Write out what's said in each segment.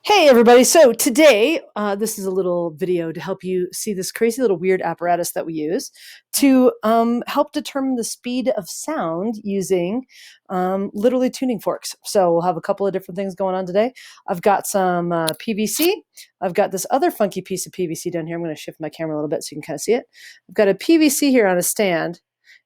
Hey everybody, so today this is a little video to help you see this crazy little weird apparatus that we use to help determine the speed of sound using literally tuning forks. So we'll have a couple of different things going on today. I've got some PVC. I've got this other funky piece of PVC down here. I'm going to shift my camera a little bit so you can kind of see it. I've got a PVC here on a stand.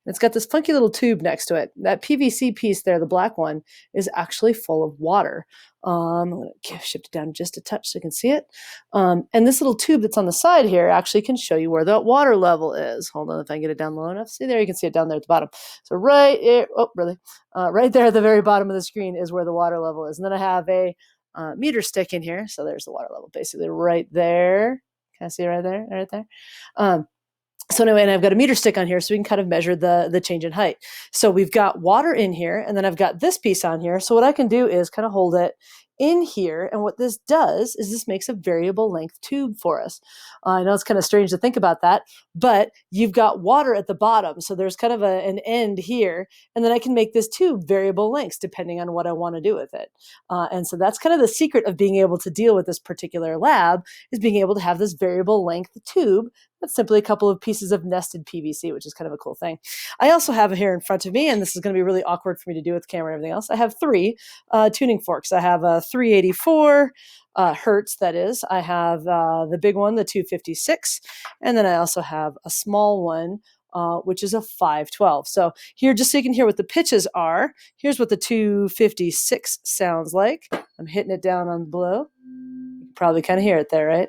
It's got this funky little tube next to it. That PVC piece there, the black one, is actually full of water. I'm going to shift it down just a touch so you can see it. And this little tube that's on the side here actually can show you where that water level is. Hold on, if I can get it down low enough. See there, you can see it down there at the bottom. So right here, right there at the very bottom of the screen is where the water level is. And then I have a meter stick in here. So there's the water level basically right there. Can I see it right there? Right there. So anyway, and I've got a meter stick on here so we can kind of measure the change in height. So we've got water in here, and then I've got this piece on here. So what I can do is kind of hold it in here, and what this does is this makes a variable length tube for us. I know it's kind of strange to think about that, but you've got water at the bottom, so there's kind of an end here, and then I can make this tube variable lengths depending on what I want to do with it. And so that's kind of the secret of being able to deal with this particular lab, is being able to have this variable length tube. That's simply a couple of pieces of nested PVC, which is kind of a cool thing. I also have here in front of me, and this is going to be really awkward for me to do with the camera and everything else, I have three tuning forks. I have a 384 hertz, that is. I have the big one, the 256, and then I also have a small one, which is a 512. So here, just so you can hear what the pitches are, here's what the 256 sounds like. I'm hitting it down on below. You can probably kind of hear it there, right?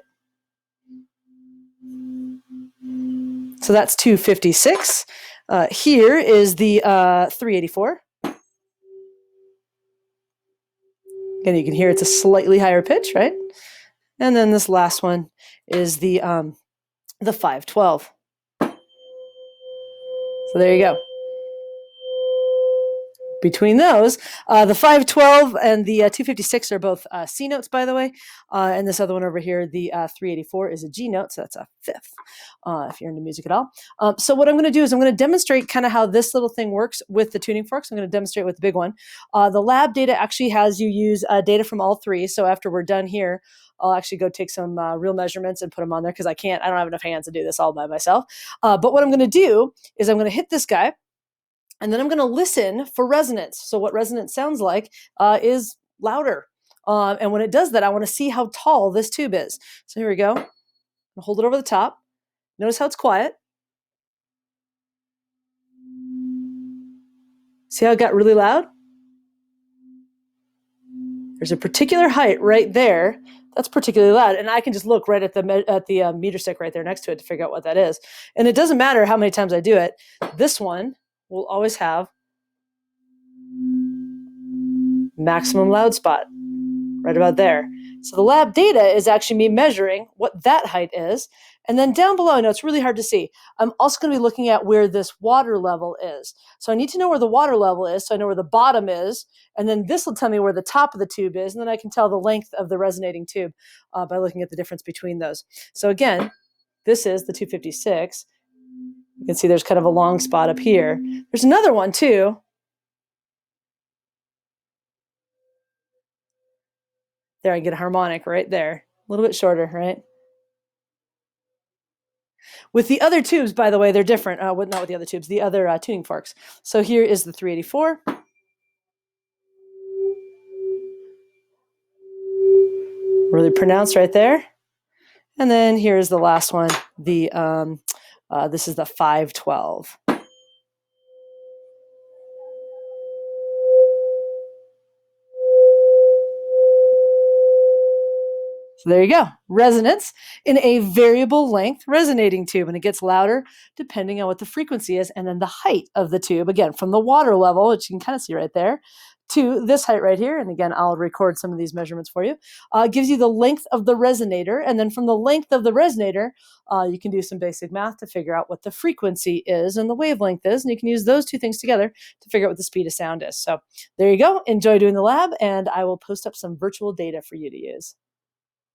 So that's 256. Here is the 384. And you can hear it's a slightly higher pitch, right? And then this last one is the 512. So there you go. Between those, the 512 and the 256 are both C notes, by the way. And this other one over here, the 384, is a G note, so that's a fifth, if you're into music at all. So what I'm going to do is I'm going to demonstrate kind of how this little thing works with the tuning forks. I'm going to demonstrate with the big one. The lab data actually has you use data from all three. So after we're done here, I'll actually go take some real measurements and put them on there because I don't have enough hands to do this all by myself. But what I'm going to do is I'm going to hit this guy. And then I'm going to listen for resonance. So what resonance sounds like is louder. And when it does that, I want to see how tall this tube is. So here we go. I'll hold it over the top. Notice how it's quiet. See how it got really loud? There's a particular height right there that's particularly loud. And I can just look right at the meter stick right there next to it to figure out what that is. And it doesn't matter how many times I do it. This one will always have maximum loud spot right about there. So the lab data is actually me measuring what that height is. And then down below, I know it's really hard to see, I'm also going to be looking at where this water level is. So I need to know where the water level is, so I know where the bottom is. And then this will tell me where the top of the tube is. And then I can tell the length of the resonating tube by looking at the difference between those. So again, this is the 256. You can see there's kind of a long spot up here. There's another one too. There, I get a harmonic right there. A little bit shorter, right? With the other tubes, by the way, they're different. Not with the other tubes, the other tuning forks. So here is the 384. Really pronounced right there. And then here's the last one. This is the 512. So there you go, resonance in a variable length resonating tube, and it gets louder depending on what the frequency is, and then the height of the tube, again, from the water level, which you can kind of see right there, to this height right here, and again, I'll record some of these measurements for you, gives you the length of the resonator, and then from the length of the resonator, you can do some basic math to figure out what the frequency is and the wavelength is, and you can use those two things together to figure out what the speed of sound is. So there you go, enjoy doing the lab, and I will post up some virtual data for you to use.